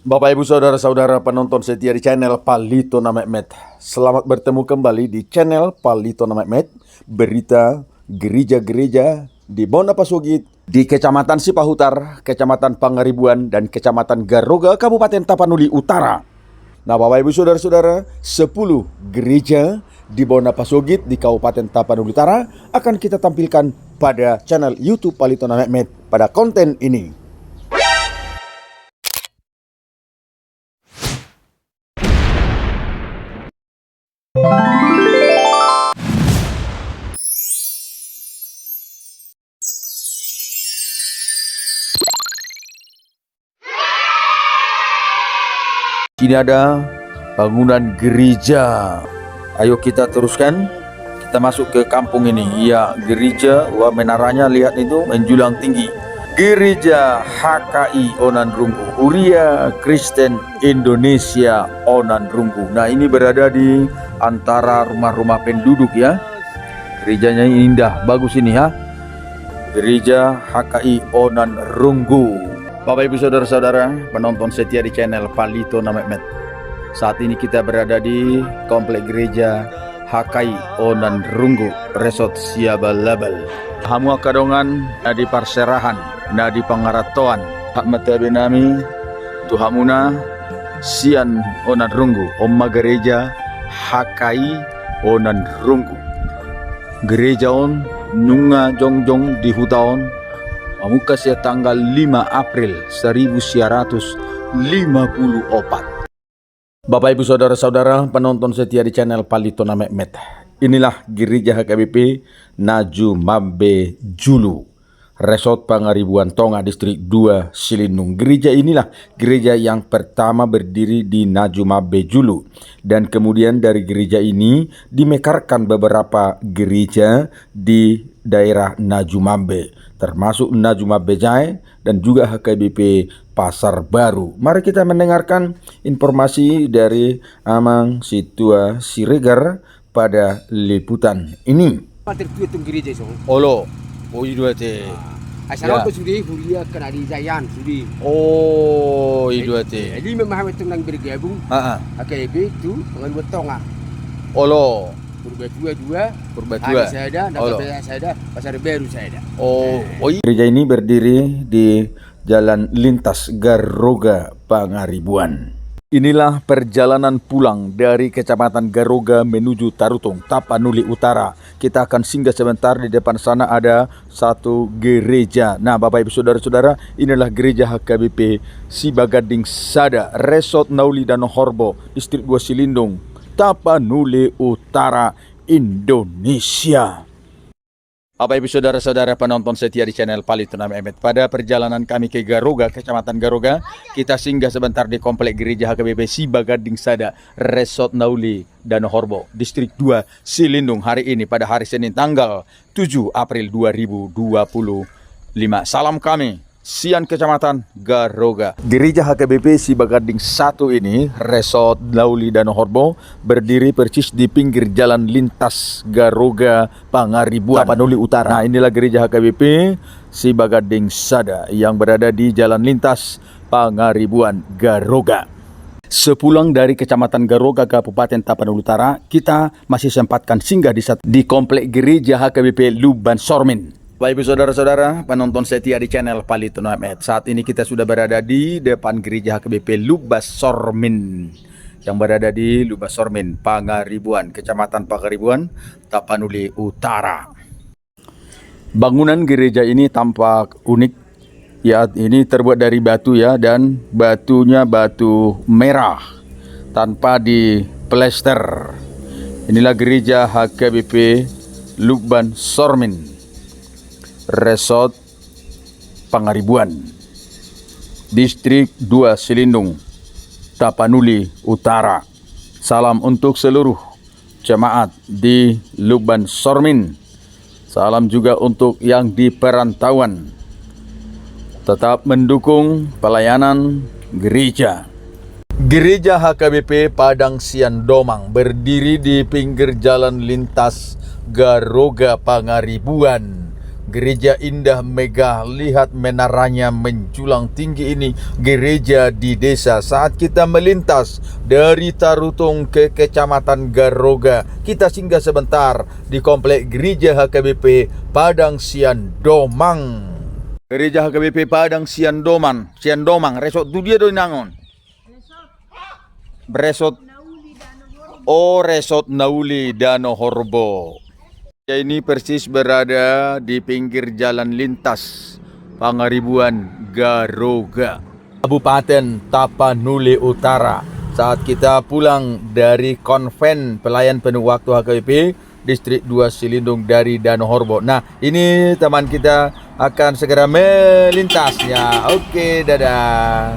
Bapak Ibu Saudara-saudara penonton setia di channel Palitona Mehmet. Selamat bertemu kembali di channel Palitona Mehmet. Berita gereja-gereja di Bonapasugit, di Kecamatan Sipahutar, Kecamatan Pangaribuan, dan Kecamatan Garoga, Kabupaten Tapanuli Utara. Nah Bapak Ibu Saudara-saudara, 10 gereja di Bonapasugit di Kabupaten Tapanuli Utara akan kita tampilkan pada channel YouTube Palitona Mehmet pada konten ini. Sini ada bangunan gereja. Ayo kita teruskan. Kita masuk ke kampung ini. Iya, gereja. Wah, menaranya lihat itu menjulang tinggi. Gereja HKI Onandrunggu, Huria Kristen Indonesia Onandrunggu. Nah, ini berada di antara rumah-rumah penduduk ya. Gerejanya indah, bagus ini ya. Gereja HKI Onandrunggu. Bapak Ibu Saudara-saudara penonton setia di channel Palitona Mehmet. Saat ini kita berada di komplek gereja HKI Onandrunggu Resort Siabalabal. Hamu kadongan di Parserahan, di Pangaratoan, hak mata benami Tuhamuna Sian Onandrunggu, Omma gereja HKI Onandrunggu. Gereja on nyunga jongjong di hutaon Amuka sia tanggal 5 April 1954. Bapak Ibu Saudara-saudara penonton setia di channel Palitona Mehmet. Inilah gereja HKBP Naju Mabbe Julu, Resort Pangaribuan Tonga, Distrik 2 Silindung. Gereja inilah gereja yang pertama berdiri di Naju Mabbe Julu. Dan kemudian dari gereja ini dimekarkan beberapa gereja di daerah Naju Mabbe, termasuk Naju Mabbe Jaya dan juga HKBP Pasar Baru. Mari kita mendengarkan informasi dari Amang Situa Siregar pada liputan ini. Tertutup gereja so. Olo, dua te. Asal apa sudi Huria kena di Zayan sudi. Oh, dua te. Jadi memang itu nang bergabung. HKB itu dengan Betonga. Olo. Purba Purba saya ada, saya ada, Pasar Baru saya ada. Gereja ini berdiri di Jalan Lintas Garoga Pangaribuan. Inilah perjalanan pulang dari Kecamatan Garoga menuju Tarutung, Tapanuli Utara. Kita akan singgah sebentar, di depan sana ada satu gereja. Nah Bapak Ibu Saudara-saudara, inilah gereja HKBP Sibagading Sada, Resort Nauli Danau Horbo, Distrik 2 Silindung, Tapanuli Utara, Indonesia. Bapak Ibu Saudara-saudara penonton setia di channel Palitona Mehmet. Pada perjalanan kami ke Garoga, Kecamatan Garoga, kita singgah sebentar di komplek gereja HKBP Sibagading Sada, Resort Nauli Danau Horbo, Distrik 2 Silindung. Hari ini pada hari Senin tanggal 7 April 2025. Salam kami Sian Kecamatan Garoga. Gereja HKBP Sibagading 1 ini, Resort Nauli Danau Horbo, berdiri persis di pinggir jalan lintas Garoga Pangaribuan, Tapanuli Utara. Nah inilah gereja HKBP Sibagading Sada yang berada di jalan lintas Pangaribuan Garoga. Sepulang dari Kecamatan Garoga Kabupaten Tapanuli Utara, kita masih sempatkan singgah di komplek gereja HKBP Luban Sormin. Bapak Ibu Saudara-saudara penonton setia di channel Palitona Mehmet. Saat ini kita sudah berada di depan gereja HKBP Lubas Sormin yang berada di Lubas Sormin, Pangaribuan, Kecamatan Pangaribuan, Tapanuli Utara. Bangunan gereja ini tampak unik. Ya, ini terbuat dari batu ya, dan batunya batu merah tanpa diplester. Inilah gereja HKBP Luban Sormin, Resort Pangaribuan, Distrik 2 Silindung, Tapanuli Utara. Salam untuk seluruh jemaat di Luban Sormin. Salam juga untuk yang di perantauan. Tetap mendukung pelayanan gereja. Gereja HKBP Padang Sian Domang berdiri di pinggir jalan lintas Garoga Pangaribuan, Gereja indah megah, lihat menaranya menjulang tinggi ini. Gereja di desa. Saat kita melintas dari Tarutung ke Kecamatan Garoga, kita singgah sebentar di komplek Gereja HKBP Padang Siandomang. Gereja HKBP Padang Siandomang, resort tu dia doi nangon. Resort Resort Nauli Dano Horbo. Ini persis berada di pinggir jalan lintas Pangaribuan Garoga, Kabupaten Tapanuli Utara. Saat kita pulang dari konven pelayan penuh waktu HKBP Distrik 2 Silindung dari Dano Horbo. Nah, ini teman kita akan segera melintasnya. Oke, dadah.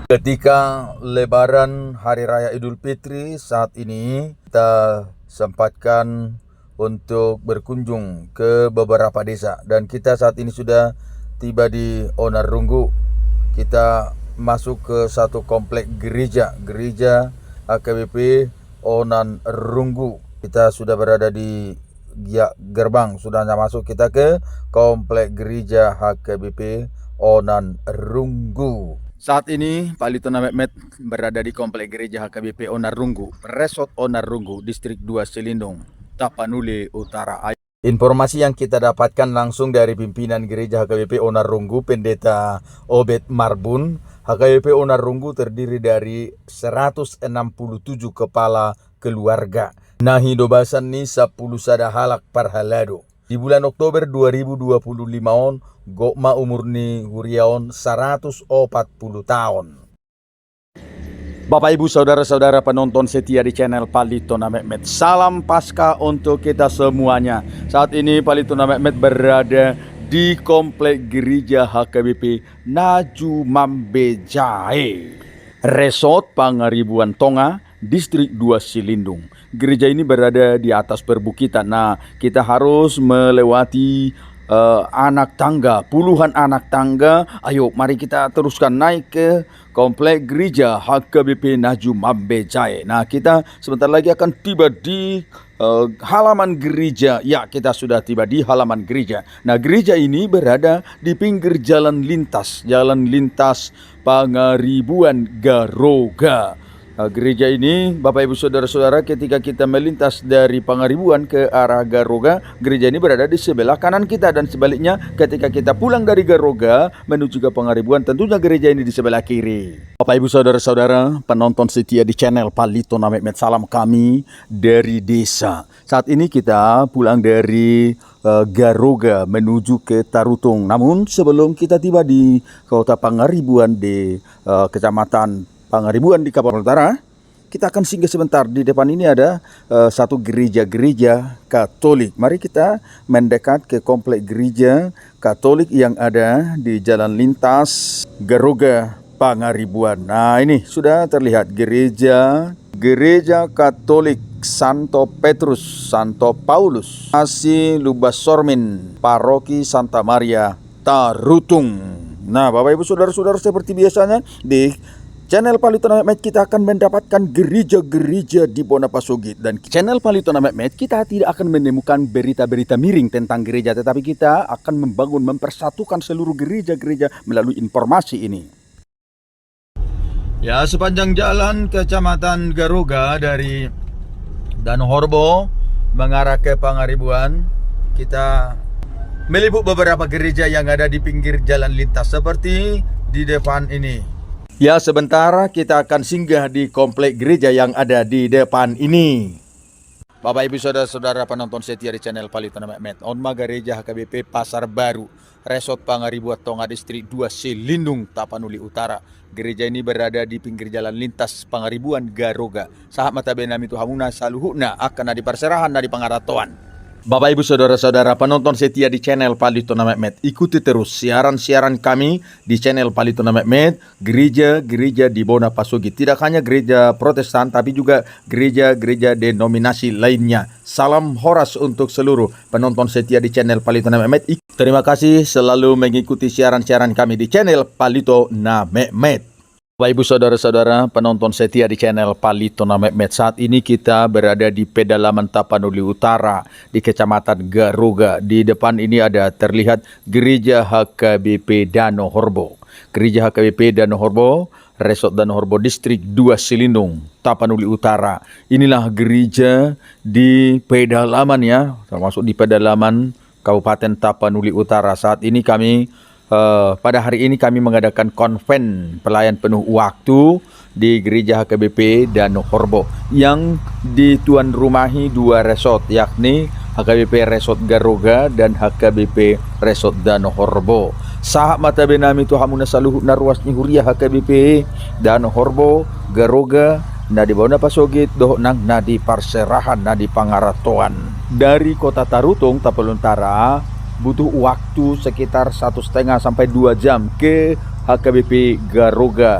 Ketika Lebaran Hari Raya Idul Fitri saat ini kita sempatkan untuk berkunjung ke beberapa desa dan kita saat ini sudah tiba di Onarrunggu. Kita masuk ke satu komplek gereja HKBP Onarrunggu. Kita sudah berada di gerbang, sudah masuk kita ke komplek gereja HKBP Onarrunggu. Saat ini Pak Litona Mehmet berada di komplek gereja HKBP Onarrunggu, Resort Onarrunggu, Distrik 2 Silindung, Tapanuli Utara. Informasi yang kita dapatkan langsung dari pimpinan gereja HKBP Onarrunggu, Pendeta Obed Marbun. HKBP Onarrunggu terdiri dari 167 kepala keluarga. Nahi dobasan ni 10 sada halak parhalado. Di bulan Oktober 2025 Gokma umur ni huriaon 140 tahun. Bapak Ibu Saudara-saudara penonton setia di channel Pak Litona Mehmet, salam Paskah untuk kita semuanya. Saat ini Pak Litona Mehmet berada di komplek gereja HKBP Naju Mambejae, Resort Pangaribuan Tonga, Distrik 2 Silindung. Gereja ini berada di atas perbukitan. Nah, kita harus melewati anak tangga, puluhan anak tangga. Ayo, mari kita teruskan naik ke komplek gereja HKBP Naju Mambejae. Nah, kita sebentar lagi akan tiba di halaman gereja. Ya, kita sudah tiba di halaman gereja. Nah, gereja ini berada di pinggir jalan lintas Pangaribuan Garoga. Gereja ini, Bapak Ibu Saudara-saudara, ketika kita melintas dari Pangaribuan ke arah Garoga, gereja ini berada di sebelah kanan kita, dan sebaliknya ketika kita pulang dari Garoga menuju ke Pangaribuan, tentunya gereja ini di sebelah kiri. Bapak Ibu Saudara-saudara penonton setia di channel Pak Litona Mehmet, salam kami dari desa. Saat ini kita pulang dari Garoga menuju ke Tarutung. Namun sebelum kita tiba di kota Pangaribuan di Kecamatan Pangaribuan di Kabupaten Utara, kita akan singgah sebentar. Di depan ini ada satu gereja Katolik. Mari kita mendekat ke komplek gereja Katolik yang ada di jalan lintas Garoga Pangaribuan. Nah, ini sudah terlihat gereja Katolik Santo Petrus, Santo Paulus, Asi Lubas Sormin, Paroki Santa Maria Tarutung. Nah, Bapak Ibu Saudara-saudara, seperti biasanya di channel Pak Litona Mehmet kita akan mendapatkan gereja-gereja di Bonapasugit, dan channel Pak Litona Mehmet kita tidak akan menemukan berita-berita miring tentang gereja, tetapi kita akan mempersatukan seluruh gereja-gereja melalui informasi ini. Ya, sepanjang jalan Kecamatan Garoga dari Dano Horbo mengarah ke Pangaribuan, kita meliput beberapa gereja yang ada di pinggir jalan lintas seperti di depan ini. Ya, sebentar kita akan singgah di komplek gereja yang ada di depan ini. Bapak Ibu Saudara-saudara penonton setia di channel Pak Litona Mehmet, Onma Gereja HKBP Pasar Baru, Resort Pangaribuan Tonga, Distrik 2 Silindung, Tapanuli Utara. Gereja ini berada di pinggir jalan lintas Pangaribuan Garoga. Sahat mata benami tu hamuna saluhuna akan di perserahan dari pengaratoan. Bapak Ibu Saudara-saudara penonton setia di channel Pak Litona Mehmet, ikuti terus siaran-siaran kami di channel Pak Litona Mehmet, gereja-gereja di Bonapasugit. Tidak hanya gereja Protestan, tapi juga gereja-gereja denominasi lainnya. Salam horas untuk seluruh penonton setia di channel Pak Litona Mehmet. Terima kasih selalu mengikuti siaran-siaran kami di channel Pak Litona Mehmet. Bapak Ibu Saudara-saudara penonton setia di channel Palitona Mehmet, saat ini kita berada di pedalaman Tapanuli Utara di Kecamatan Garuga. Di depan ini ada terlihat Gereja HKBP Danau Horbo. Gereja HKBP Danau Horbo, Resort Danau Horbo Distrik 2 Silindung, Tapanuli Utara. Inilah gereja di pedalaman ya, termasuk di pedalaman Kabupaten Tapanuli Utara. Saat ini pada hari ini kami mengadakan konven pelayan penuh waktu di Gereja HKBP Danau Horbo yang dituan rumahi dua resort, yakni HKBP Resort Garuga dan HKBP Resort Danau Horbo. Sahak mata benami tu hamuna saluhut narwasni huria HKBP Danau Horbo Garuga nadi bauna pasogit doh nang nadi parserahan nadi pangaratoan. Dari kota Tarutung Tapanuli Utara butuh waktu sekitar 1,5 sampai 2 jam ke HKBP Garuga.